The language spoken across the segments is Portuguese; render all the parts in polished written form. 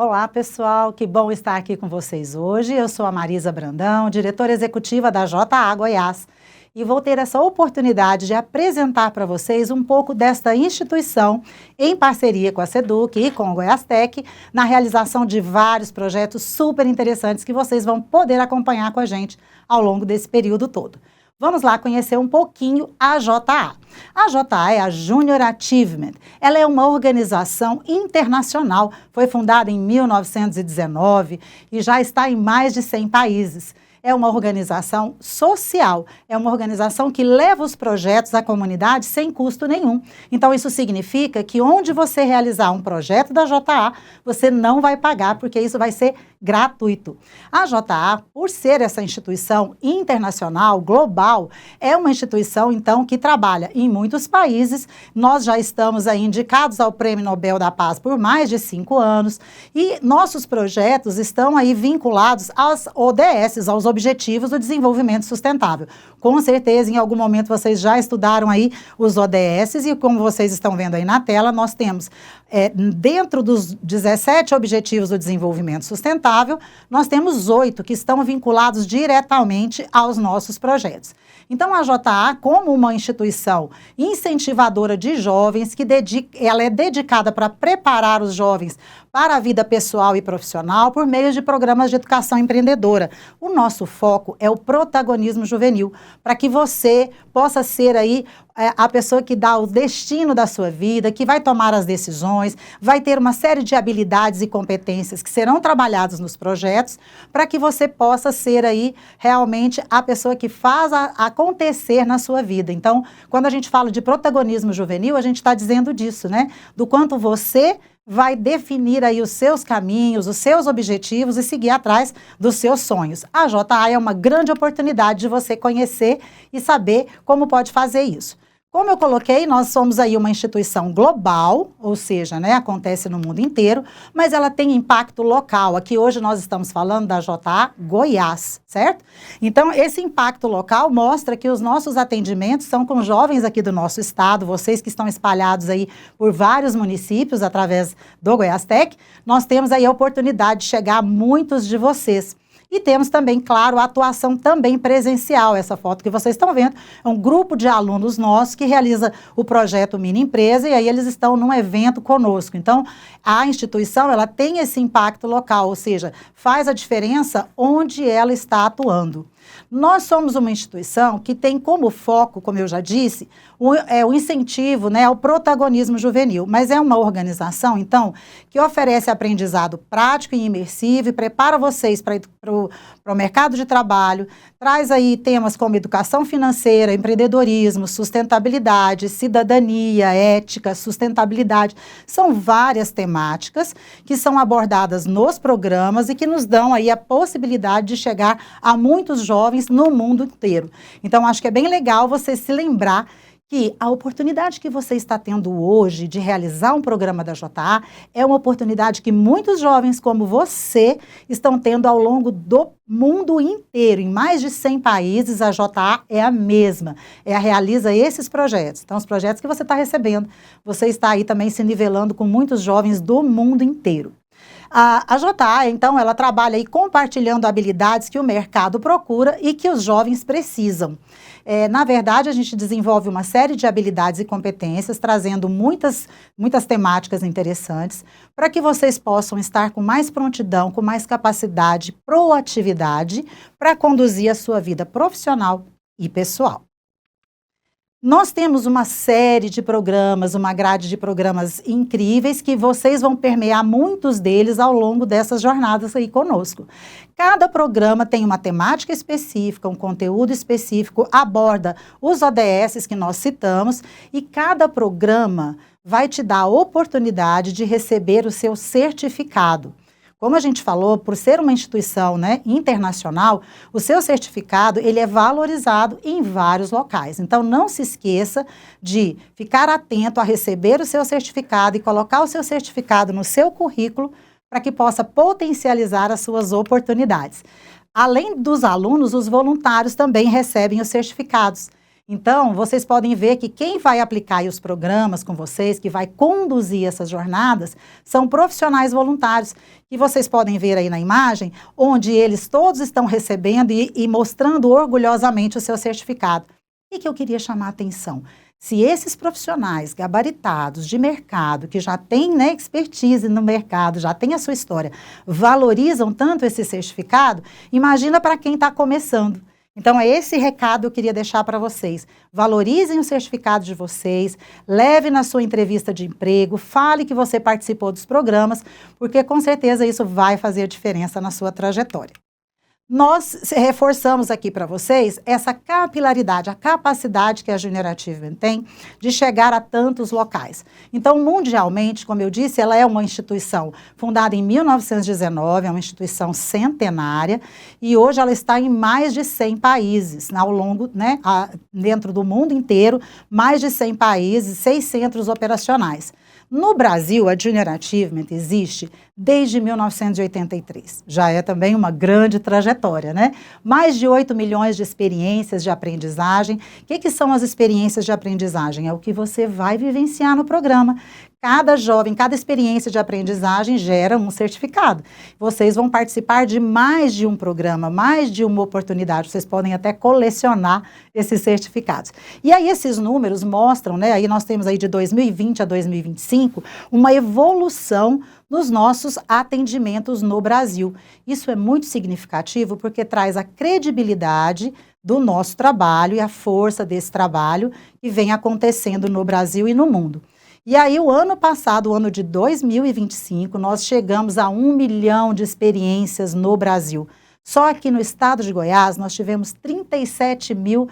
Olá, pessoal, que bom estar aqui com vocês hoje. Eu sou a Marisa Brandão, diretora executiva da JA Goiás, e vou ter essa oportunidade de apresentar para vocês um pouco desta instituição em parceria com a SEDUC e com o Goiastec, na realização de vários projetos super interessantes que vocês vão poder acompanhar com a gente ao longo desse período todo. Vamos lá conhecer um pouquinho a JA. A JA é a Junior Achievement. Ela é uma organização internacional, foi fundada em 1919 e já está em mais de 100 países. É uma organização social, é uma organização que leva os projetos à comunidade sem custo nenhum. Então, isso significa que onde você realizar um projeto da JA, você não vai pagar, porque isso vai ser gratuito. A JA, por ser essa instituição internacional, global, é uma instituição, então, que trabalha em muitos países. Nós já estamos aí indicados ao Prêmio Nobel da Paz por mais de 5 anos e nossos projetos estão aí vinculados às ODS, aos Objetivos do Desenvolvimento Sustentável. Com certeza, em algum momento, vocês já estudaram aí os ODS e, como vocês estão vendo aí na tela, nós temos, dentro dos 17 Objetivos do Desenvolvimento Sustentável, nós temos 8 que estão vinculados diretamente aos nossos projetos. Então, a JA, como uma instituição incentivadora de jovens, ela é dedicada para preparar os jovens para a vida pessoal e profissional por meio de programas de educação empreendedora. O nosso foco é o protagonismo juvenil, para que você possa ser aí a pessoa que dá o destino da sua vida, que vai tomar as decisões, vai ter uma série de habilidades e competências que serão trabalhadas nos projetos, para que você possa ser aí realmente a pessoa que faz acontecer na sua vida. Então, quando a gente fala de protagonismo juvenil, a gente está dizendo disso, né? Do quanto você vai definir aí os seus caminhos, os seus objetivos e seguir atrás dos seus sonhos. A JA é uma grande oportunidade de você conhecer e saber como pode fazer isso. Como eu coloquei, nós somos aí uma instituição global, ou seja, né, acontece no mundo inteiro, mas ela tem impacto local. Aqui hoje nós estamos falando da JA Goiás, certo? Então, esse impacto local mostra que os nossos atendimentos são com jovens aqui do nosso estado, vocês que estão espalhados aí por vários municípios através do Goiastec, nós temos aí a oportunidade de chegar a muitos de vocês. E temos também, claro, a atuação também presencial. Essa foto que vocês estão vendo é um grupo de alunos nossos que realiza o projeto Mini Empresa e aí eles estão num evento conosco. Então, a instituição, ela tem esse impacto local, ou seja, faz a diferença onde ela está atuando. Nós somos uma instituição que tem como foco, como eu já disse, o incentivo, né, ao protagonismo juvenil, mas é uma organização, então, que oferece aprendizado prático e imersivo e prepara vocês para o mercado de trabalho, traz aí temas como educação financeira, empreendedorismo, sustentabilidade, cidadania, ética, sustentabilidade. São várias temáticas que são abordadas nos programas e que nos dão aí a possibilidade de chegar a muitos jovens no mundo inteiro. Então, acho que é bem legal você se lembrar que a oportunidade que você está tendo hoje de realizar um programa da JA é uma oportunidade que muitos jovens como você estão tendo ao longo do mundo inteiro. Em mais de 100 países, a JA é a mesma. Realiza esses projetos. Então, os projetos que você está recebendo, você está aí também se nivelando com muitos jovens do mundo inteiro. A JA, então, ela trabalha aí compartilhando habilidades que o mercado procura e que os jovens precisam. Na verdade, a gente desenvolve uma série de habilidades e competências, trazendo muitas temáticas interessantes, para que vocês possam estar com mais prontidão, com mais capacidade, proatividade, para conduzir a sua vida profissional e pessoal. Nós temos uma série de programas, uma grade de programas incríveis que vocês vão permear muitos deles ao longo dessas jornadas aí conosco. Cada programa tem uma temática específica, um conteúdo específico, aborda os ODS que nós citamos e cada programa vai te dar a oportunidade de receber o seu certificado. Como a gente falou, por ser uma instituição, né, internacional, o seu certificado ele é valorizado em vários locais. Então, não se esqueça de ficar atento a receber o seu certificado e colocar o seu certificado no seu currículo para que possa potencializar as suas oportunidades. Além dos alunos, os voluntários também recebem os certificados. Então, vocês podem ver que quem vai aplicar aí os programas com vocês, que vai conduzir essas jornadas, são profissionais voluntários, que vocês podem ver aí na imagem, onde eles todos estão recebendo e mostrando orgulhosamente o seu certificado. O que eu queria chamar a atenção? Se esses profissionais gabaritados de mercado, que já têm, né, expertise no mercado, já têm a sua história, valorizam tanto esse certificado, imagina para quem está começando. Então, é esse recado que eu queria deixar para vocês. Valorizem o certificado de vocês, leve na sua entrevista de emprego, fale que você participou dos programas, porque com certeza isso vai fazer diferença na sua trajetória. Nós reforçamos aqui para vocês essa capilaridade, a capacidade que a Junior Achievement tem de chegar a tantos locais. Então, mundialmente, como eu disse, ela é uma instituição fundada em 1919, é uma instituição centenária, e hoje ela está em mais de 100 países, ao longo, né, dentro do mundo inteiro, mais de 100 países, 6 centros operacionais. No Brasil, a Junior Achievement existe desde 1983. Já é também uma grande trajetória, né? Mais de 8 milhões de experiências de aprendizagem. O que são as experiências de aprendizagem? É o que você vai vivenciar no programa. Cada jovem, cada experiência de aprendizagem gera um certificado. Vocês vão participar de mais de um programa, mais de uma oportunidade. Vocês podem até colecionar esses certificados. E aí esses números mostram, né? Aí nós temos aí de 2020 a 2025 uma evolução nos nossos atendimentos no Brasil. Isso é muito significativo porque traz a credibilidade do nosso trabalho e a força desse trabalho que vem acontecendo no Brasil e no mundo. E aí, o ano passado, o ano de 2025, nós chegamos a 1 milhão de experiências no Brasil. Só aqui no estado de Goiás, nós tivemos 37 mil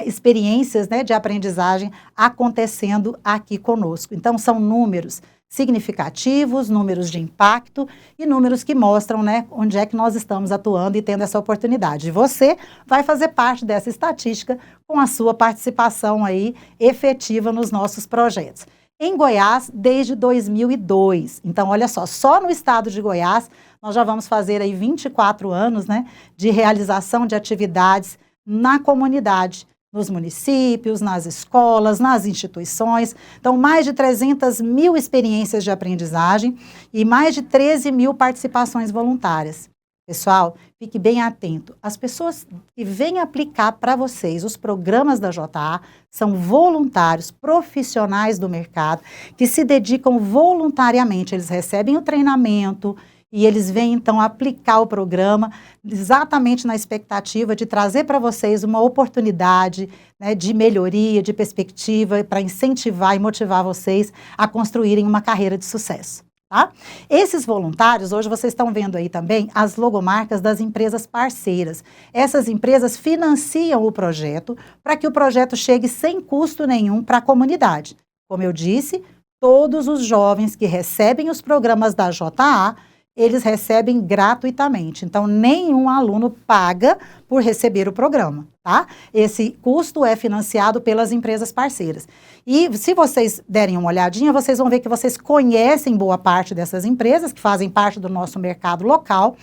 experiências, né, de aprendizagem acontecendo aqui conosco. Então, são números significativos, números de impacto e números que mostram, né, onde é que nós estamos atuando e tendo essa oportunidade. E você vai fazer parte dessa estatística com a sua participação aí efetiva nos nossos projetos. Em Goiás, desde 2002. Então, olha só no estado de Goiás, nós já vamos fazer aí 24 anos, né, de realização de atividades na comunidade, nos municípios, nas escolas, nas instituições. Então, mais de 300 mil experiências de aprendizagem e mais de 13 mil participações voluntárias. Pessoal, fique bem atento. As pessoas que vêm aplicar para vocês os programas da JA são voluntários, profissionais do mercado, que se dedicam voluntariamente. Eles recebem o treinamento e eles vêm, então, aplicar o programa exatamente na expectativa de trazer para vocês uma oportunidade, né, de melhoria, de perspectiva, para incentivar e motivar vocês a construírem uma carreira de sucesso. Tá? Esses voluntários, hoje vocês estão vendo aí também as logomarcas das empresas parceiras. Essas empresas financiam o projeto para que o projeto chegue sem custo nenhum para a comunidade. Como eu disse, todos os jovens que recebem os programas da JA, eles recebem gratuitamente. Então, nenhum aluno paga por receber o programa, tá? Esse custo é financiado pelas empresas parceiras. E se vocês derem uma olhadinha, vocês vão ver que vocês conhecem boa parte dessas empresas, que fazem parte do nosso mercado local,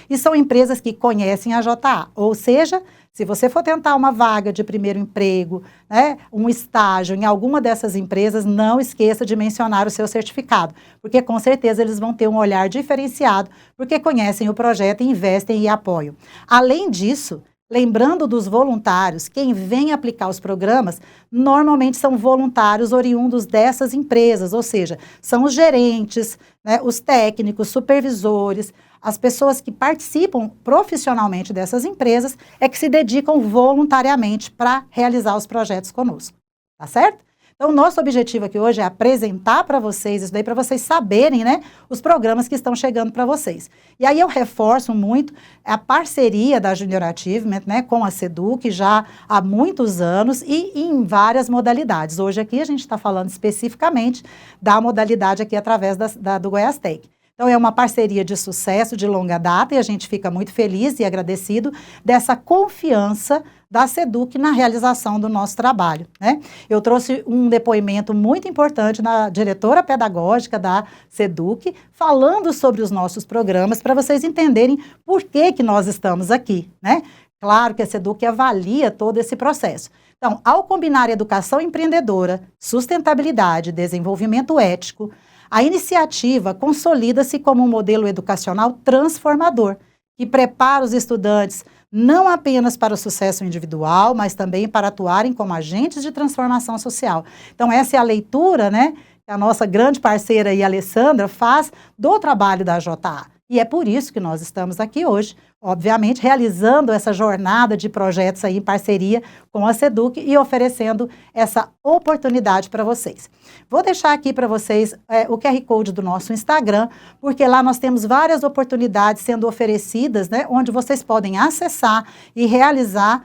e são empresas que conhecem a JA. Ou seja, se você for tentar uma vaga de primeiro emprego, né, um estágio em alguma dessas empresas, não esqueça de mencionar o seu certificado, porque com certeza eles vão ter um olhar diferenciado, porque conhecem o projeto e investem e apoiam. Além disso, lembrando dos voluntários, quem vem aplicar os programas, normalmente são voluntários oriundos dessas empresas, ou seja, são os gerentes, né, os técnicos, supervisores, as pessoas que participam profissionalmente dessas empresas é que se dedicam voluntariamente para realizar os projetos conosco, tá certo? Então, o nosso objetivo aqui hoje é apresentar para vocês isso daí, para vocês saberem, né, os programas que estão chegando para vocês. E aí eu reforço muito a parceria da Junior Achievement, né, com a SEDUC já há muitos anos e em várias modalidades. Hoje aqui a gente está falando especificamente da modalidade aqui através do Goiás Tech. Então, é uma parceria de sucesso, de longa data, e a gente fica muito feliz e agradecido dessa confiança da SEDUC na realização do nosso trabalho, né? Eu trouxe um depoimento muito importante da diretora pedagógica da SEDUC, falando sobre os nossos programas, para vocês entenderem por que nós estamos aqui, né? Claro que a Seduc avalia todo esse processo. Então, ao combinar educação empreendedora, sustentabilidade, desenvolvimento ético, a iniciativa consolida-se como um modelo educacional transformador, que prepara os estudantes não apenas para o sucesso individual, mas também para atuarem como agentes de transformação social. Então, essa é a leitura, né, que a nossa grande parceira aí, Alessandra, faz do trabalho da JA. E é por isso que nós estamos aqui hoje, obviamente, realizando essa jornada de projetos aí em parceria com a Seduc e oferecendo essa oportunidade para vocês. Vou deixar aqui para vocês o QR Code do nosso Instagram, porque lá nós temos várias oportunidades sendo oferecidas, né, onde vocês podem acessar e realizar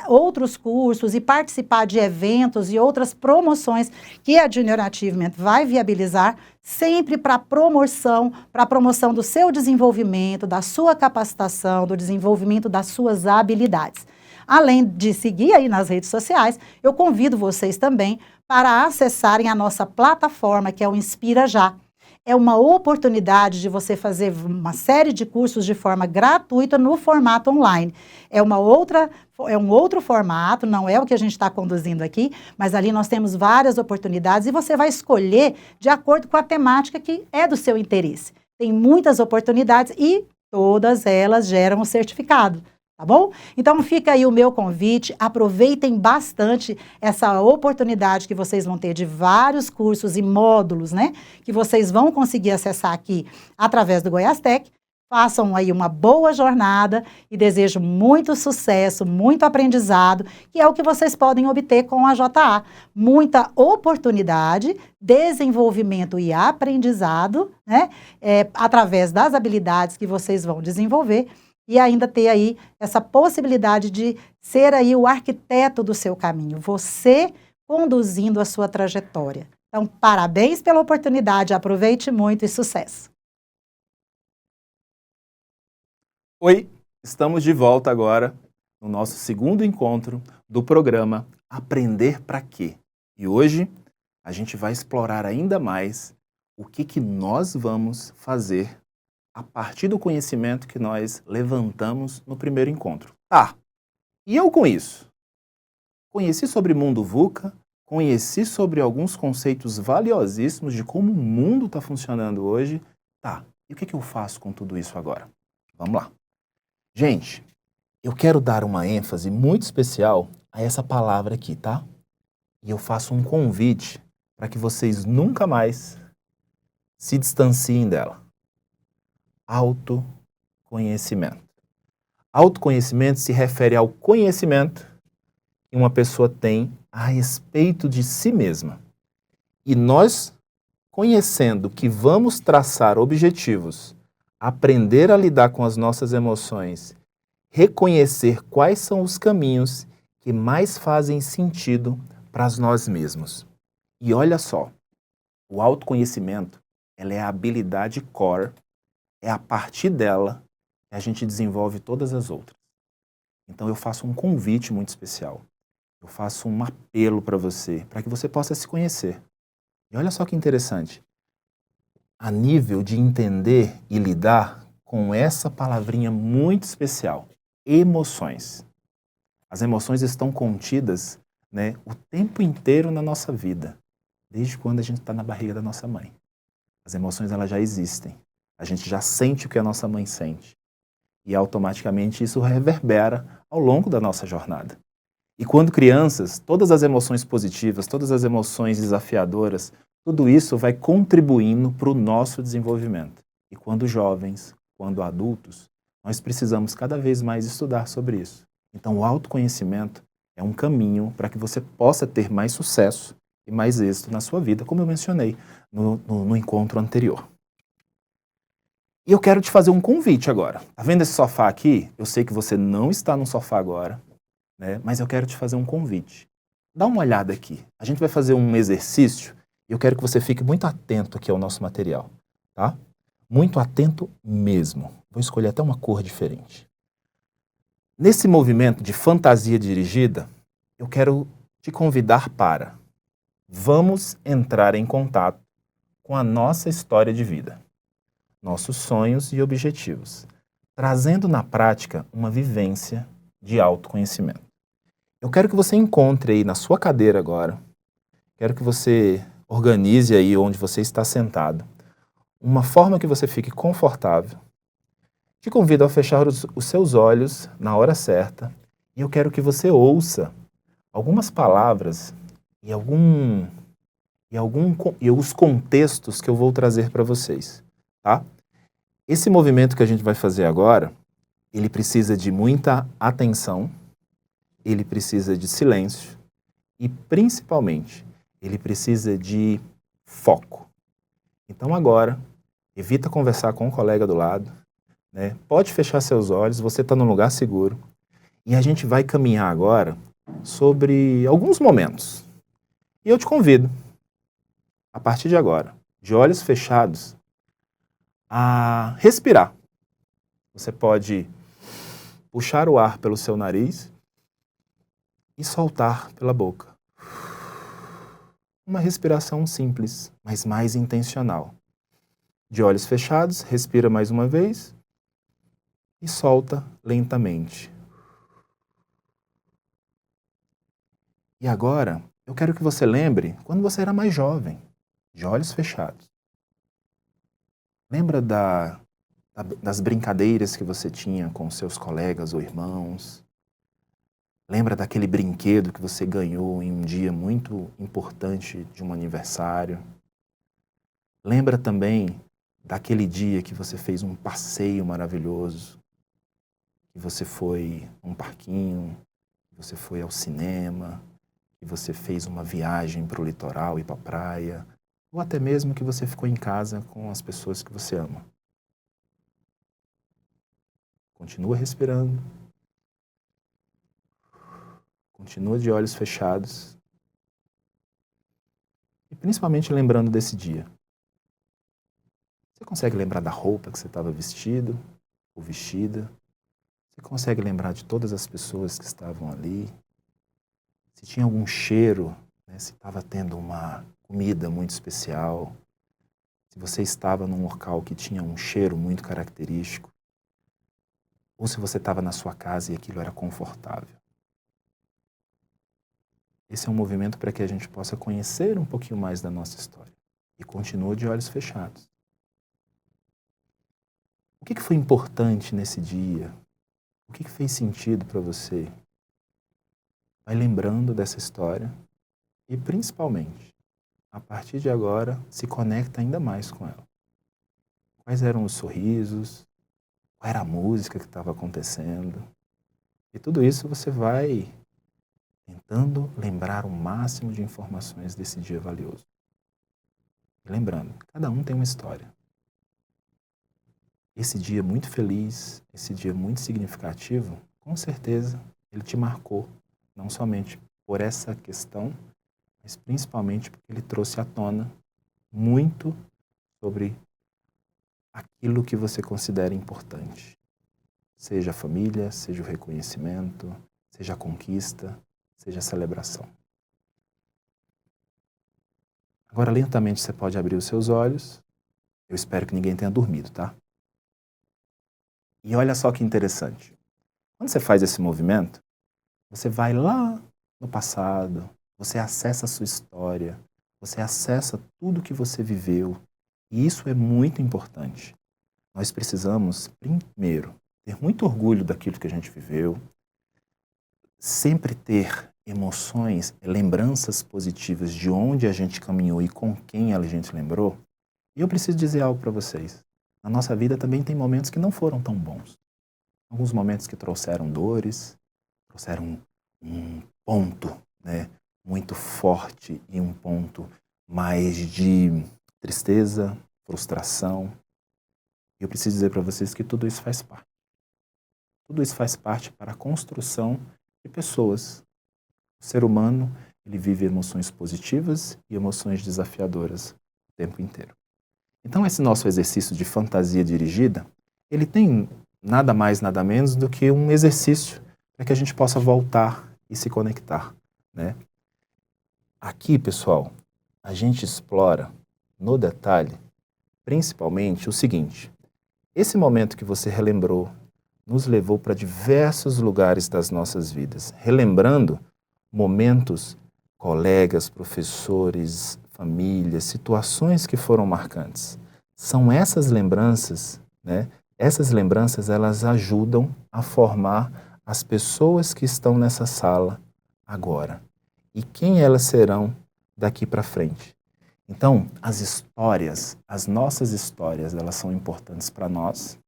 outros cursos e participar de eventos e outras promoções que a Junior Achievement vai viabilizar, sempre para a promoção do seu desenvolvimento, da sua capacitação, do desenvolvimento das suas habilidades. Além de seguir aí nas redes sociais, eu convido vocês também para acessarem a nossa plataforma, que é o Inspira Já. É uma oportunidade de você fazer uma série de cursos de forma gratuita no formato online. É um outro formato, não é o que a gente está conduzindo aqui, mas ali nós temos várias oportunidades e você vai escolher de acordo com a temática que é do seu interesse. Tem muitas oportunidades e todas elas geram um certificado. Tá bom? Então fica aí o meu convite, aproveitem bastante essa oportunidade que vocês vão ter de vários cursos e módulos, né? Que vocês vão conseguir acessar aqui através do Goiás Tech. Façam aí uma boa jornada e desejo muito sucesso, muito aprendizado, que é o que vocês podem obter com a JA. Muita oportunidade, desenvolvimento e aprendizado, né? Através das habilidades que vocês vão desenvolver. E ainda ter aí essa possibilidade de ser aí o arquiteto do seu caminho, você conduzindo a sua trajetória. Então, parabéns pela oportunidade, aproveite muito e sucesso. Oi, estamos de volta agora no nosso segundo encontro do programa Aprender Pra Quê? E hoje a gente vai explorar ainda mais o que nós vamos fazer a partir do conhecimento que nós levantamos no primeiro encontro. E eu com isso? Conheci sobre mundo VUCA, conheci sobre alguns conceitos valiosíssimos de como o mundo está funcionando hoje. E o que eu faço com tudo isso agora? Vamos lá. Gente, eu quero dar uma ênfase muito especial a essa palavra aqui, tá? E eu faço um convite para que vocês nunca mais se distanciem dela. Autoconhecimento. Autoconhecimento se refere ao conhecimento que uma pessoa tem a respeito de si mesma. E nós, conhecendo que vamos traçar objetivos, aprender a lidar com as nossas emoções, reconhecer quais são os caminhos que mais fazem sentido para nós mesmos. E olha só, o autoconhecimento, ela é a habilidade core. É a partir dela que a gente desenvolve todas as outras. Então eu faço um convite muito especial. Eu faço um apelo para você, para que você possa se conhecer. E olha só que interessante. A nível de entender e lidar com essa palavrinha muito especial, emoções. As emoções estão contidas, né, o tempo inteiro na nossa vida, desde quando a gente está na barriga da nossa mãe. As emoções, elas já existem. A gente já sente o que a nossa mãe sente. E automaticamente isso reverbera ao longo da nossa jornada. E quando crianças, todas as emoções positivas, todas as emoções desafiadoras, tudo isso vai contribuindo para o nosso desenvolvimento. E quando jovens, quando adultos, nós precisamos cada vez mais estudar sobre isso. Então o autoconhecimento é um caminho para que você possa ter mais sucesso e mais êxito na sua vida, como eu mencionei no encontro anterior. E eu quero te fazer um convite agora. Tá vendo esse sofá aqui? Eu sei que você não está no sofá agora, né? Mas eu quero te fazer um convite. Dá uma olhada aqui. A gente vai fazer um exercício e eu quero que você fique muito atento aqui ao nosso material, tá? Muito atento mesmo. Vou escolher até uma cor diferente. Nesse movimento de fantasia dirigida, eu quero te convidar para vamos entrar em contato com a nossa história de vida, nossos sonhos e objetivos, trazendo na prática uma vivência de autoconhecimento. Eu quero que você encontre aí na sua cadeira agora, quero que você organize aí onde você está sentado, uma forma que você fique confortável. Te convido a fechar os seus olhos na hora certa e eu quero que você ouça algumas palavras e os contextos que eu vou trazer para vocês, tá? Esse movimento que a gente vai fazer agora, ele precisa de muita atenção, ele precisa de silêncio e, principalmente, ele precisa de foco. Então agora, evita conversar com o colega do lado, né? Pode fechar seus olhos, você está num lugar seguro e a gente vai caminhar agora sobre alguns momentos. E eu te convido, a partir de agora, de olhos fechados, a respirar. Você pode puxar o ar pelo seu nariz e soltar pela boca. Uma respiração simples, mas mais intencional. De olhos fechados, respira mais uma vez e solta lentamente. E agora, eu quero que você lembre quando você era mais jovem, de olhos fechados. Lembra das brincadeiras que você tinha com seus colegas ou irmãos? Lembra daquele brinquedo que você ganhou em um dia muito importante de um aniversário? Lembra também daquele dia que você fez um passeio maravilhoso, que você foi a um parquinho, que você foi ao cinema, que você fez uma viagem para o litoral e para a praia, ou até mesmo que você ficou em casa com as pessoas que você ama. Continua respirando. Continua de olhos fechados. E principalmente lembrando desse dia. Você consegue lembrar da roupa que você estava vestido ou vestida? Você consegue lembrar de todas as pessoas que estavam ali? Se tinha algum cheiro, né? Se estava tendo uma comida muito especial? Se você estava num local que tinha um cheiro muito característico? Ou se você estava na sua casa e aquilo era confortável? Esse é um movimento para que a gente possa conhecer um pouquinho mais da nossa história. E continua de olhos fechados. O que foi importante nesse dia? O que fez sentido para você? Vai lembrando dessa história e, principalmente, a partir de agora, se conecta ainda mais com ela. Quais eram os sorrisos? Qual era a música que estava acontecendo? E tudo isso você vai tentando lembrar o máximo de informações desse dia valioso. E lembrando, cada um tem uma história. Esse dia muito feliz, esse dia muito significativo, com certeza ele te marcou, não somente por essa questão, mas principalmente porque ele trouxe à tona muito sobre aquilo que você considera importante. Seja a família, seja o reconhecimento, seja a conquista, seja a celebração. Agora, lentamente, você pode abrir os seus olhos. Eu espero que ninguém tenha dormido, tá? E olha só que interessante. Quando você faz esse movimento, você vai lá no passado, você acessa a sua história, você acessa tudo que você viveu. E isso é muito importante. Nós precisamos, primeiro, ter muito orgulho daquilo que a gente viveu, sempre ter emoções, lembranças positivas de onde a gente caminhou e com quem a gente lembrou. E eu preciso dizer algo para vocês. Na nossa vida também tem momentos que não foram tão bons. Alguns momentos que trouxeram dores, trouxeram um ponto, né, muito forte e um ponto mais de tristeza, frustração. E eu preciso dizer para vocês que tudo isso faz parte. Tudo isso faz parte para a construção de pessoas. O ser humano, ele vive emoções positivas e emoções desafiadoras o tempo inteiro. Então, esse nosso exercício de fantasia dirigida, ele tem nada mais, nada menos do que um exercício para que a gente possa voltar e se conectar, né? Aqui, pessoal, a gente explora no detalhe, principalmente, o seguinte. Esse momento que você relembrou nos levou para diversos lugares das nossas vidas, relembrando momentos, colegas, professores, famílias, situações que foram marcantes. São essas lembranças, né? Essas lembranças, elas ajudam a formar as pessoas que estão nessa sala agora. E quem elas serão daqui para frente. Então, as histórias, as nossas histórias, elas são importantes para nós.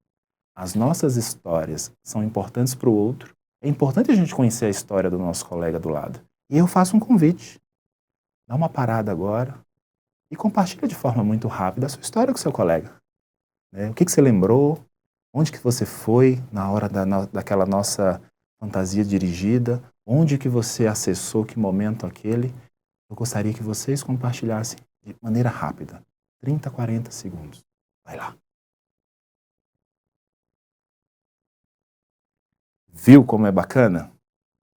As nossas histórias são importantes para o outro. É importante a gente conhecer a história do nosso colega do lado. E eu faço um convite. Dá uma parada agora e compartilha de forma muito rápida a sua história com o seu colega. Né? O que você lembrou? Onde que você foi na hora daquela nossa fantasia dirigida? Onde que você acessou, que momento aquele? Eu gostaria que vocês compartilhassem de maneira rápida. 30, 40 segundos. Vai lá. Viu como é bacana?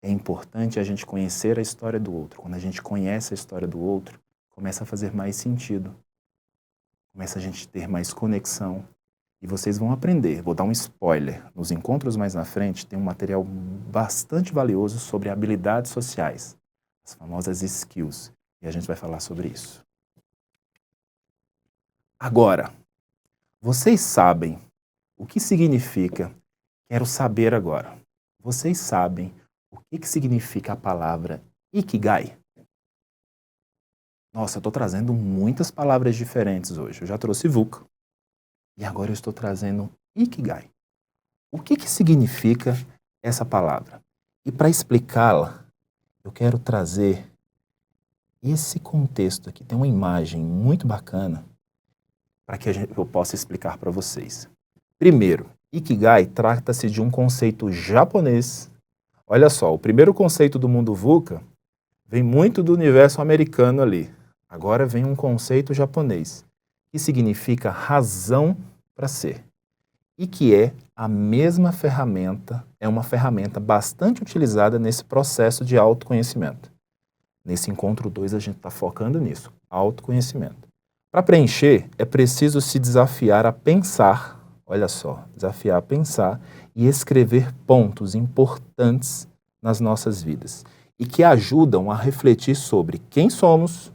É importante a gente conhecer a história do outro. Quando a gente conhece a história do outro, começa a fazer mais sentido. Começa a gente ter mais conexão. E vocês vão aprender, vou dar um spoiler, nos encontros mais na frente tem um material bastante valioso sobre habilidades sociais, as famosas skills, e a gente vai falar sobre isso. Agora, vocês sabem o que significa quero saber agora. Vocês sabem o que significa a palavra Ikigai? Nossa, eu estou trazendo muitas palavras diferentes hoje. Eu já trouxe VUCA. E agora eu estou trazendo Ikigai. O que significa essa palavra? E para explicá-la, eu quero trazer esse contexto aqui. Tem uma imagem muito bacana para que eu possa explicar para vocês. Primeiro, Ikigai trata-se de um conceito japonês. Olha só, o primeiro conceito do mundo VUCA vem muito do universo americano ali. Agora vem um conceito japonês, que significa razão para ser. E que é a mesma ferramenta, é uma ferramenta bastante utilizada nesse processo de autoconhecimento. Nesse encontro 2 a gente está focando nisso, autoconhecimento. Para preencher, é preciso se desafiar a pensar, olha só, desafiar a pensar e escrever pontos importantes nas nossas vidas e que ajudam a refletir sobre quem somos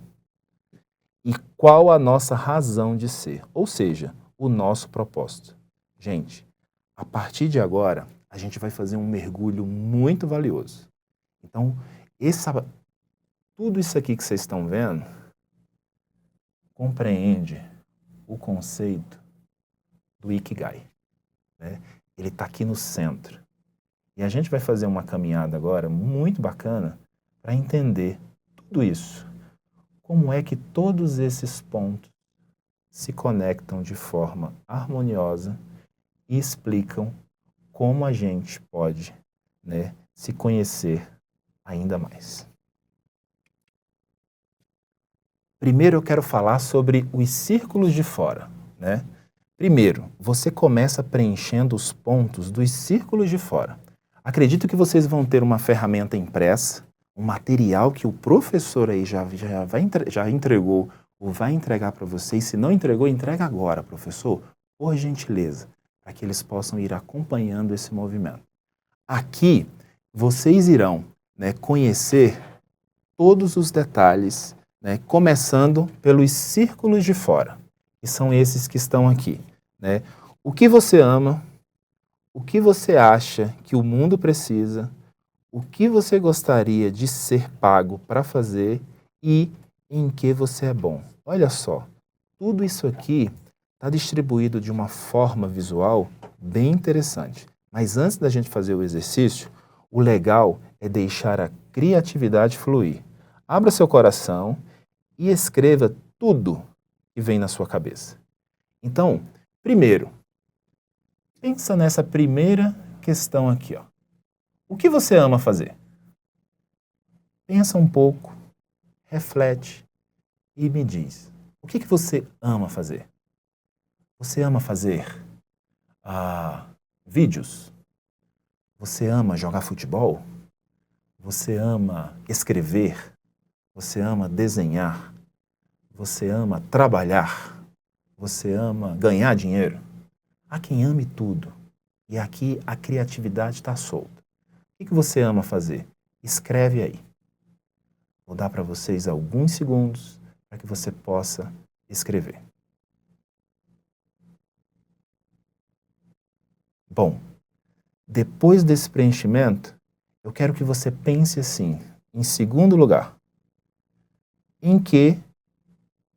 e qual a nossa razão de ser, ou seja, o nosso propósito. Gente, a partir de agora, a gente vai fazer um mergulho muito valioso. Então, tudo isso aqui que vocês estão vendo, compreende o conceito do Ikigai. Né? Ele está aqui no centro. E a gente vai fazer uma caminhada agora muito bacana para entender tudo isso. Como é que todos esses pontos se conectam de forma harmoniosa e explicam como a gente pode, né, se conhecer ainda mais. Primeiro eu quero falar sobre os círculos de fora. Né? Primeiro, você começa preenchendo os pontos dos círculos de fora. Acredito que vocês vão ter uma ferramenta impressa, um material que o professor aí já entregou ou vai entregar para vocês. Se não entregou, entrega agora, professor, por gentileza, para que eles possam ir acompanhando esse movimento. Aqui, vocês irão, né, conhecer todos os detalhes, né, começando pelos círculos de fora, que são esses que estão aqui. Né? O que você ama, o que você acha que o mundo precisa, o que você gostaria de ser pago para fazer e em que você é bom. Olha só, tudo isso aqui está distribuído de uma forma visual bem interessante. Mas antes da gente fazer o exercício, o legal é deixar a criatividade fluir. Abra seu coração e escreva tudo que vem na sua cabeça. Então, primeiro, pensa nessa primeira questão aqui, ó. O que você ama fazer? Pensa um pouco, reflete e me diz. O que você ama fazer? Você ama fazer vídeos? Você ama jogar futebol? Você ama escrever? Você ama desenhar? Você ama trabalhar? Você ama ganhar dinheiro? Há quem ame tudo. E aqui a criatividade está solta. O que você ama fazer? Escreve aí. Vou dar para vocês alguns segundos para que você possa escrever. Bom, depois desse preenchimento, eu quero que você pense assim, em segundo lugar, em que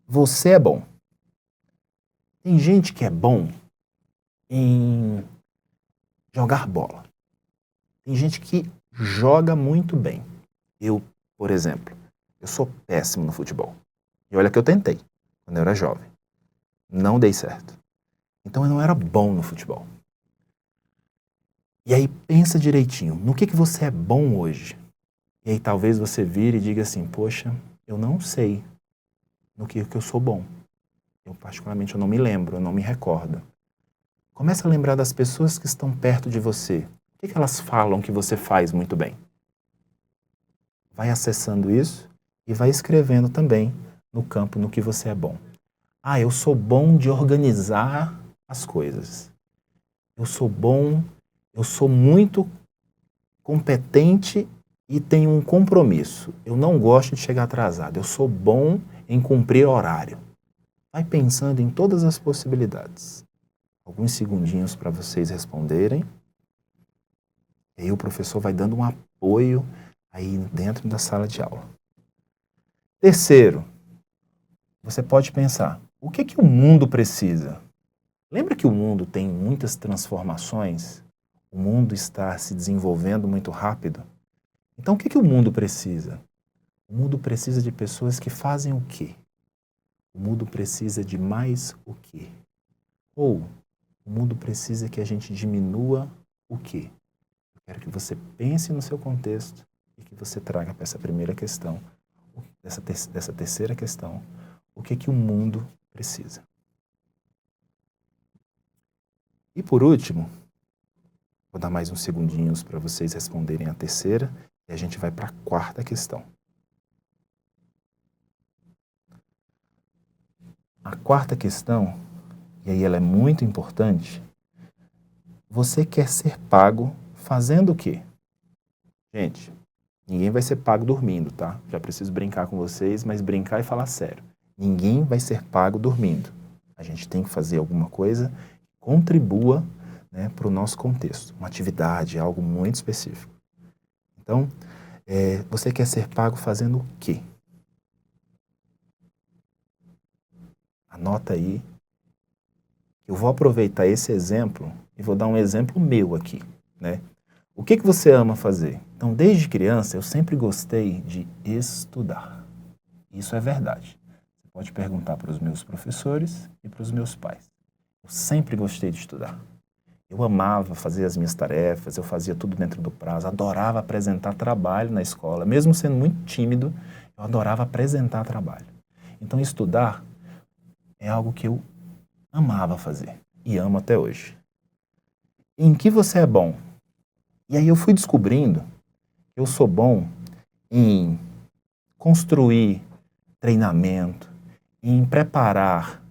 você é bom. Tem gente que é bom em jogar bola. Tem gente que joga muito bem. Eu, por exemplo, eu sou péssimo no futebol. E olha que eu tentei, quando eu era jovem. Não dei certo. Então eu não era bom no futebol. E aí pensa direitinho, no que você é bom hoje? E aí talvez você vire e diga assim, poxa, eu não sei no que eu sou bom. Eu particularmente eu não me lembro, eu não me recordo. Comece a lembrar das pessoas que estão perto de você. O que elas falam que você faz muito bem? Vai acessando isso e vai escrevendo também no campo no que você é bom. Ah, eu sou bom de organizar as coisas. Eu sou muito competente e tenho um compromisso. Eu não gosto de chegar atrasado. Eu sou bom em cumprir horário. Vai pensando em todas as possibilidades. Alguns segundinhos para vocês responderem. E aí o professor vai dando um apoio aí dentro da sala de aula. Terceiro, você pode pensar, o que o mundo precisa? Lembra que o mundo tem muitas transformações? O mundo está se desenvolvendo muito rápido? Então o que o mundo precisa? O mundo precisa de pessoas que fazem o quê? O mundo precisa de mais o quê? Ou o mundo precisa que a gente diminua o quê? Eu quero que você pense no seu contexto e que você traga para essa primeira questão, dessa terceira questão, o que o mundo precisa. E por último, vou dar mais uns segundinhos para vocês responderem a terceira e a gente vai para a quarta questão. A quarta questão, e aí ela é muito importante, você quer ser pago fazendo o quê? Gente, ninguém vai ser pago dormindo, tá? Já preciso brincar com vocês, mas brincar e falar sério. Ninguém vai ser pago dormindo. A gente tem que fazer alguma coisa que contribua, né, para o nosso contexto. Uma atividade, algo muito específico. Então, você quer ser pago fazendo o quê? Anota aí. Eu vou aproveitar esse exemplo e vou dar um exemplo meu aqui, né? O que você ama fazer? Então, desde criança, eu sempre gostei de estudar. Isso é verdade. Você pode perguntar para os meus professores e para os meus pais. Eu sempre gostei de estudar. Eu amava fazer as minhas tarefas, eu fazia tudo dentro do prazo, adorava apresentar trabalho na escola. Mesmo sendo muito tímido, eu adorava apresentar trabalho. Então, estudar é algo que eu amava fazer e amo até hoje. Em que você é bom? E aí eu fui descobrindo que eu sou bom em construir treinamento, em preparar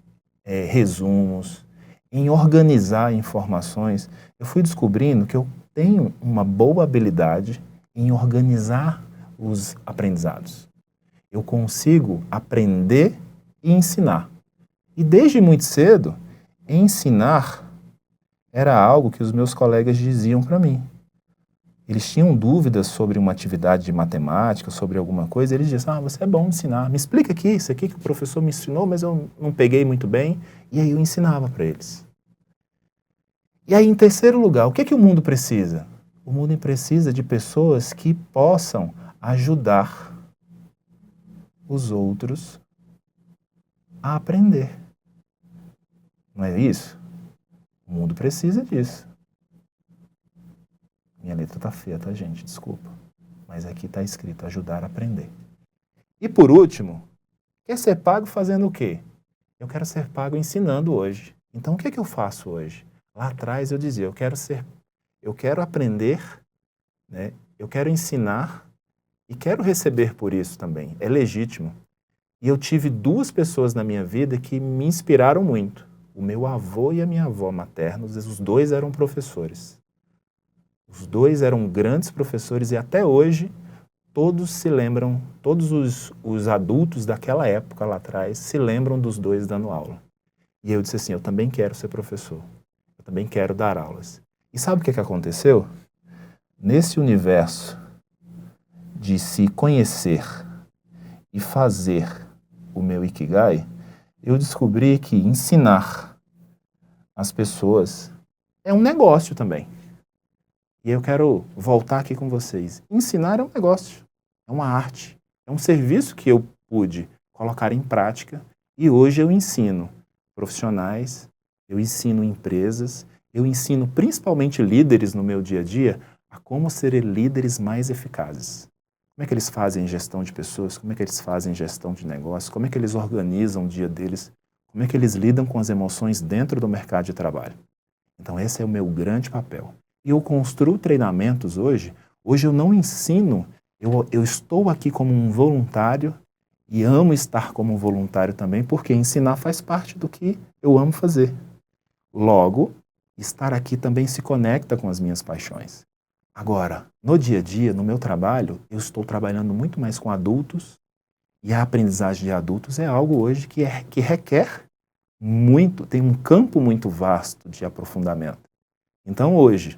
resumos, em organizar informações. Eu fui descobrindo que eu tenho uma boa habilidade em organizar os aprendizados. Eu consigo aprender e ensinar. E desde muito cedo, ensinar era algo que os meus colegas diziam para mim. Eles tinham dúvidas sobre uma atividade de matemática, sobre alguma coisa, e eles diziam, você é bom ensinar, me explica aqui, isso aqui que o professor me ensinou, mas eu não peguei muito bem, e aí eu ensinava para eles. E aí, em terceiro lugar, o que o mundo precisa? O mundo precisa de pessoas que possam ajudar os outros a aprender. Não é isso? O mundo precisa disso. Minha letra tá feia, tá, gente? Desculpa. Mas aqui tá escrito ajudar a aprender. E por último, quer ser pago fazendo o quê? Eu quero ser pago ensinando hoje. Então o que eu faço hoje? Lá atrás eu dizia, eu quero aprender, né? Eu quero ensinar e quero receber por isso também. É legítimo. E eu tive duas pessoas na minha vida que me inspiraram muito. o meu avô e a minha avó maternos, os dois eram professores. Os dois eram grandes professores e até hoje todos se lembram, todos os adultos daquela época lá atrás se lembram dos dois dando aula. E eu disse assim, eu também quero ser professor, eu também quero dar aulas. E sabe o que aconteceu? Nesse universo de se conhecer e fazer o meu Ikigai, eu descobri que ensinar as pessoas é um negócio também. E eu quero voltar aqui com vocês. Ensinar é um negócio, é uma arte, é um serviço que eu pude colocar em prática e hoje eu ensino profissionais, eu ensino empresas, eu ensino principalmente líderes no meu dia a dia a como serem líderes mais eficazes. Como é que eles fazem gestão de pessoas, como é que eles fazem gestão de negócios, como é que eles organizam o dia deles, como é que eles lidam com as emoções dentro do mercado de trabalho. Então esse é o meu grande papel. E eu construo treinamentos hoje eu não ensino, eu estou aqui como um voluntário e amo estar como um voluntário também, porque ensinar faz parte do que eu amo fazer. Logo, estar aqui também se conecta com as minhas paixões. Agora, no dia a dia, no meu trabalho, eu estou trabalhando muito mais com adultos e a aprendizagem de adultos é algo hoje que requer muito, tem um campo muito vasto de aprofundamento. Então, hoje,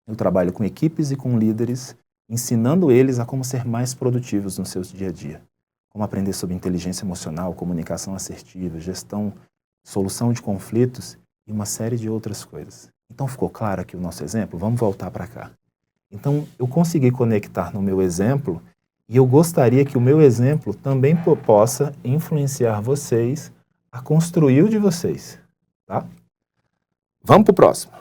eu trabalho com equipes e com líderes, ensinando eles a como ser mais produtivos no seu dia a dia. Como aprender sobre inteligência emocional, comunicação assertiva, gestão, solução de conflitos e uma série de outras coisas. Então, ficou claro aqui o nosso exemplo? Vamos voltar para cá. Então, eu consegui conectar no meu exemplo e eu gostaria que o meu exemplo também possa influenciar vocês a construir o de vocês. Tá? Vamos para o próximo.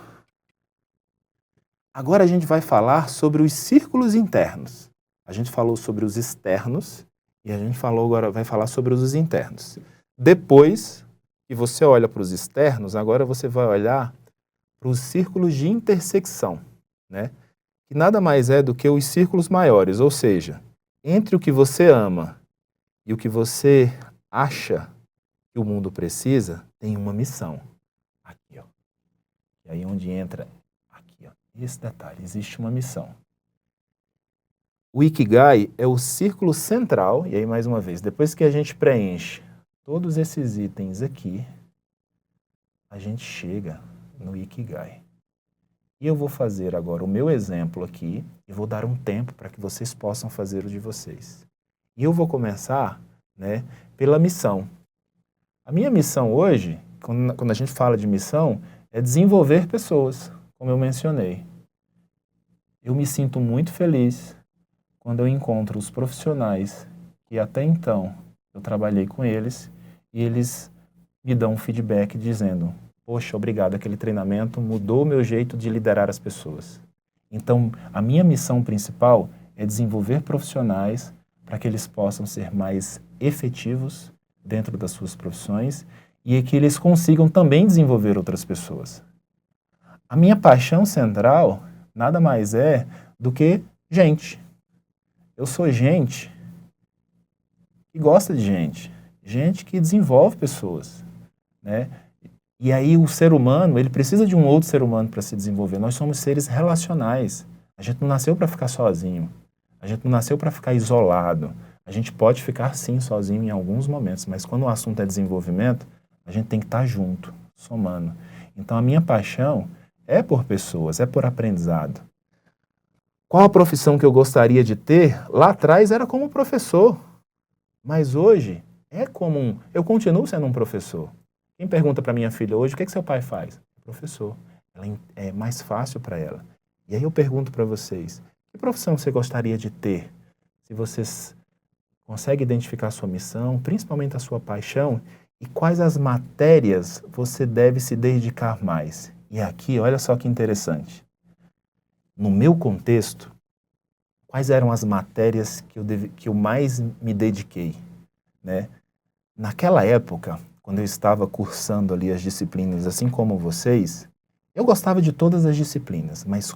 Agora a gente vai falar sobre os círculos internos. A gente falou sobre os externos e a gente agora vai falar sobre os internos. Depois que você olha para os externos, agora você vai olhar para os círculos de intersecção, né? Que nada mais é do que os círculos maiores, ou seja, entre o que você ama e o que você acha que o mundo precisa, tem uma missão. Aqui, ó. E aí onde entra aqui, ó. Esse detalhe, existe uma missão. O Ikigai é o círculo central, e aí mais uma vez, depois que a gente preenche todos esses itens aqui, a gente chega no Ikigai. E eu vou fazer agora o meu exemplo aqui e vou dar um tempo para que vocês possam fazer o de vocês. E eu vou começar, né, pela missão. A minha missão hoje, quando a gente fala de missão, é desenvolver pessoas, como eu mencionei. Eu me sinto muito feliz quando eu encontro os profissionais que até então eu trabalhei com eles e eles me dão um feedback dizendo: poxa, obrigado, aquele treinamento mudou o meu jeito de liderar as pessoas. Então, a minha missão principal é desenvolver profissionais para que eles possam ser mais efetivos dentro das suas profissões e que eles consigam também desenvolver outras pessoas. A minha paixão central nada mais é do que gente. Eu sou gente que gosta de gente, gente que desenvolve pessoas, né? E aí o ser humano, ele precisa de um outro ser humano para se desenvolver. Nós somos seres relacionais. A gente não nasceu para ficar sozinho. A gente não nasceu para ficar isolado. A gente pode ficar, sim, sozinho em alguns momentos, mas quando o assunto é desenvolvimento, a gente tem que estar junto, somando. Então, a minha paixão é por pessoas, é por aprendizado. Qual a profissão que eu gostaria de ter? Lá atrás era como professor, mas hoje é comum. Eu continuo sendo um professor. Quem pergunta para minha filha hoje, o que é que seu pai faz? Professor. É mais fácil para ela. E aí eu pergunto para vocês, que profissão você gostaria de ter? Se vocês conseguem identificar a sua missão, principalmente a sua paixão, e quais as matérias você deve se dedicar mais? E aqui, olha só que interessante. No meu contexto, quais eram as matérias que eu mais me dediquei, né? Naquela época, quando eu estava cursando ali as disciplinas, assim como vocês, eu gostava de todas as disciplinas, mas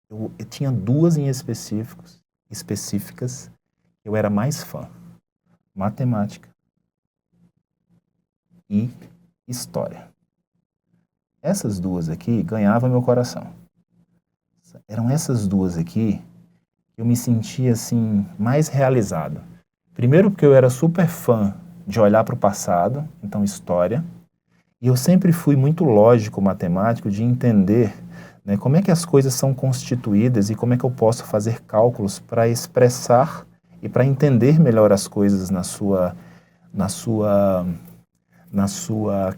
eu tinha duas em específicas, eu era mais fã. Matemática e história. Essas duas aqui ganhavam meu coração. Eram essas duas aqui que eu me sentia assim mais realizado. Primeiro porque eu era super fã de olhar para o passado, então história, e eu sempre fui muito lógico, matemático, de entender, né, como é que as coisas são constituídas e como é que eu posso fazer cálculos para expressar e para entender melhor as coisas na sua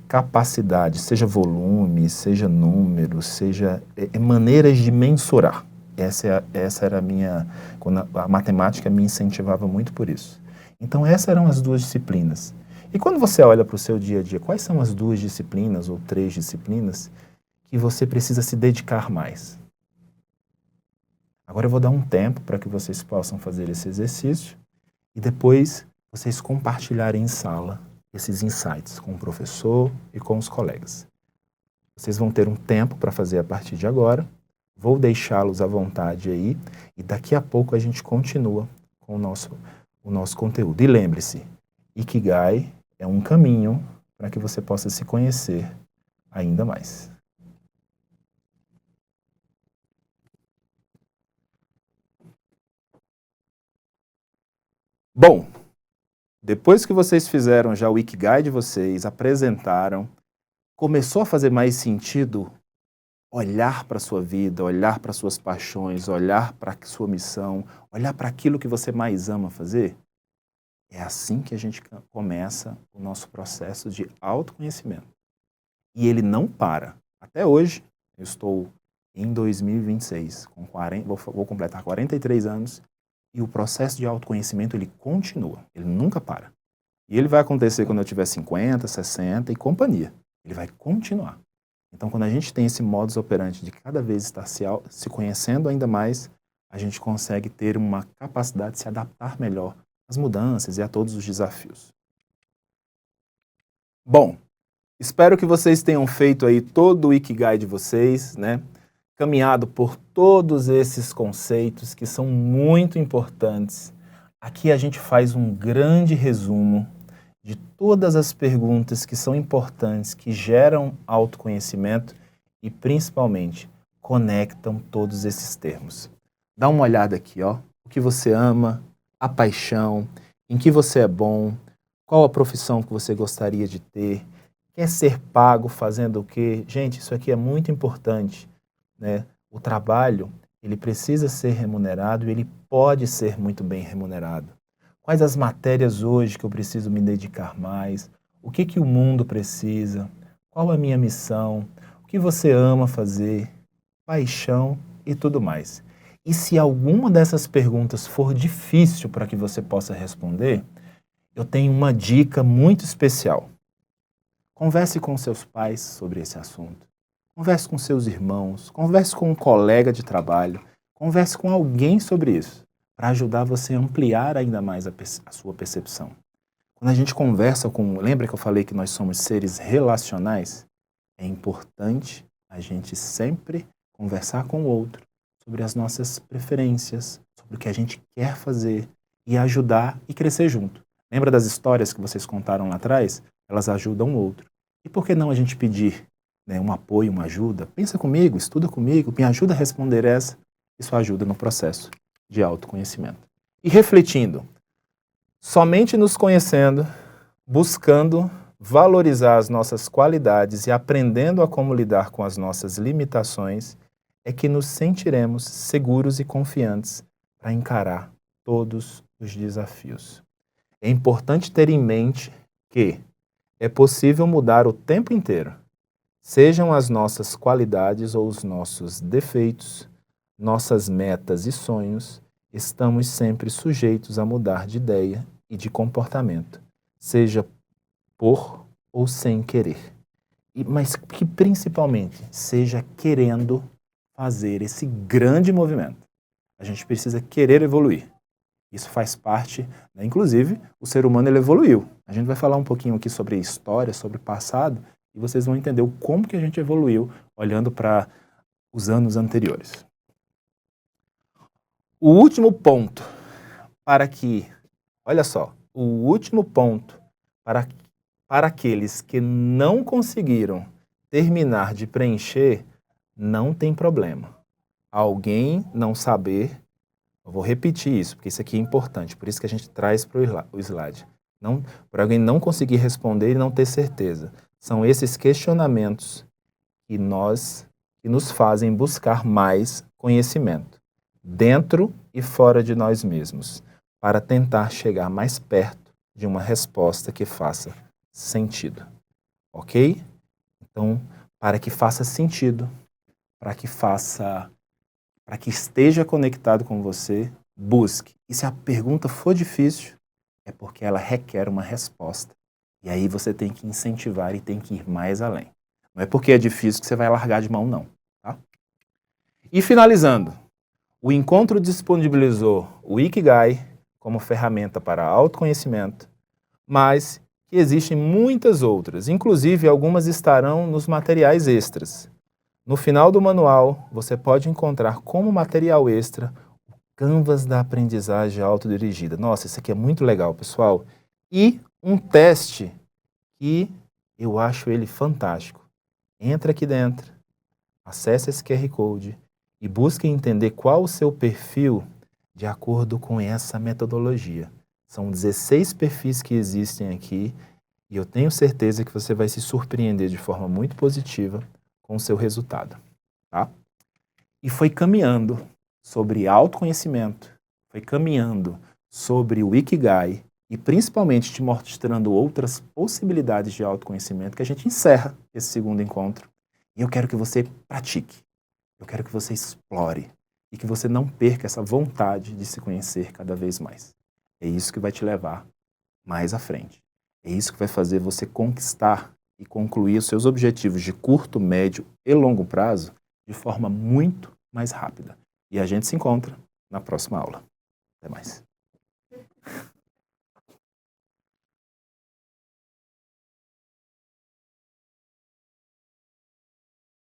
capacidade, seja volume, seja número, seja maneiras de mensurar. Essa era a minha, quando a matemática me incentivava muito por isso. Então essas eram as duas disciplinas. E quando você olha para o seu dia a dia, quais são as duas disciplinas ou três disciplinas que você precisa se dedicar mais? Agora eu vou dar um tempo para que vocês possam fazer esse exercício e depois vocês compartilharem em sala esses insights com o professor e com os colegas. Vocês vão ter um tempo para fazer a partir de agora. Vou deixá-los à vontade aí e daqui a pouco a gente continua com o nosso conteúdo. E lembre-se, Ikigai é um caminho para que você possa se conhecer ainda mais. Bom, depois que vocês fizeram já o Ikigai de vocês, apresentaram, começou a fazer mais sentido olhar para a sua vida, olhar para suas paixões, olhar para a sua missão, olhar para aquilo que você mais ama fazer? É assim que a gente começa o nosso processo de autoconhecimento. E ele não para. Até hoje, eu estou em 2026, vou completar 43 anos, e o processo de autoconhecimento ele continua, ele nunca para. E ele vai acontecer quando eu tiver 50, 60 e companhia. Ele vai continuar. Então, quando a gente tem esse modus operandi de cada vez estar se conhecendo ainda mais, a gente consegue ter uma capacidade de se adaptar melhor às mudanças e a todos os desafios. Bom, espero que vocês tenham feito aí todo o Ikigai de vocês, né? Caminhado por todos esses conceitos que são muito importantes. Aqui a gente faz um grande resumo de todas as perguntas que são importantes, que geram autoconhecimento e, principalmente, conectam todos esses termos. Dá uma olhada aqui, ó. O que você ama, a paixão, em que você é bom, qual a profissão que você gostaria de ter, quer ser pago fazendo o quê? Gente, isso aqui é muito importante, né? O trabalho, ele precisa ser remunerado e ele pode ser muito bem remunerado. Quais as matérias hoje que eu preciso me dedicar mais? O que o mundo precisa? Qual a minha missão? O que você ama fazer? Paixão e tudo mais. E se alguma dessas perguntas for difícil para que você possa responder, eu tenho uma dica muito especial. Converse com seus pais sobre esse assunto. Converse com seus irmãos. Converse com um colega de trabalho. Converse com alguém sobre isso, para ajudar você a ampliar ainda mais a sua percepção. Quando a gente conversa lembra que eu falei que nós somos seres relacionais? É importante a gente sempre conversar com o outro sobre as nossas preferências, sobre o que a gente quer fazer e ajudar e crescer junto. Lembra das histórias que vocês contaram lá atrás? Elas ajudam o outro. E por que não a gente pedir, né, um apoio, uma ajuda? Pensa comigo, estuda comigo, me ajuda a responder essa. Isso ajuda no processo de autoconhecimento. E refletindo, somente nos conhecendo, buscando valorizar as nossas qualidades e aprendendo a como lidar com as nossas limitações, é que nos sentiremos seguros e confiantes para encarar todos os desafios. É importante ter em mente que é possível mudar o tempo inteiro, sejam as nossas qualidades ou os nossos defeitos, nossas metas e sonhos, estamos sempre sujeitos a mudar de ideia e de comportamento, seja por ou sem querer. Mas que principalmente seja querendo fazer esse grande movimento. A gente precisa querer evoluir. Isso faz parte, né? Inclusive, o ser humano ele evoluiu. A gente vai falar um pouquinho aqui sobre a história, sobre o passado, e vocês vão entender como que a gente evoluiu olhando para os anos anteriores. O último ponto para que, olha só, o último ponto para para aqueles que não conseguiram terminar de preencher, não tem problema. Alguém não saber, eu vou repetir isso, porque isso aqui é importante, por isso que a gente traz para o slide. Para alguém não conseguir responder e não ter certeza. São esses questionamentos que nos fazem buscar mais conhecimento, dentro e fora de nós mesmos, para tentar chegar mais perto de uma resposta que faça sentido. Ok? Então, para que faça sentido, para que esteja conectado com você, busque. E se a pergunta for difícil, é porque ela requer uma resposta. E aí você tem que incentivar e tem que ir mais além. Não é porque é difícil que você vai largar de mão, não. Tá? E finalizando, o encontro disponibilizou o Ikigai como ferramenta para autoconhecimento, mas que existem muitas outras, inclusive algumas estarão nos materiais extras. No final do manual, você pode encontrar como material extra o Canvas da aprendizagem autodirigida. Nossa, isso aqui é muito legal, pessoal. E um teste que eu acho ele fantástico. Entra aqui dentro, acesse esse QR Code e busque entender qual o seu perfil de acordo com essa metodologia. São 16 perfis que existem aqui e eu tenho certeza que você vai se surpreender de forma muito positiva com o seu resultado. Tá? E foi caminhando sobre autoconhecimento, foi caminhando sobre o Ikigai e principalmente te mostrando outras possibilidades de autoconhecimento que a gente encerra esse segundo encontro. E eu quero que você pratique, eu quero que você explore e que você não perca essa vontade de se conhecer cada vez mais. É isso que vai te levar mais à frente. É isso que vai fazer você conquistar e concluir os seus objetivos de curto, médio e longo prazo de forma muito mais rápida. E a gente se encontra na próxima aula. Até mais.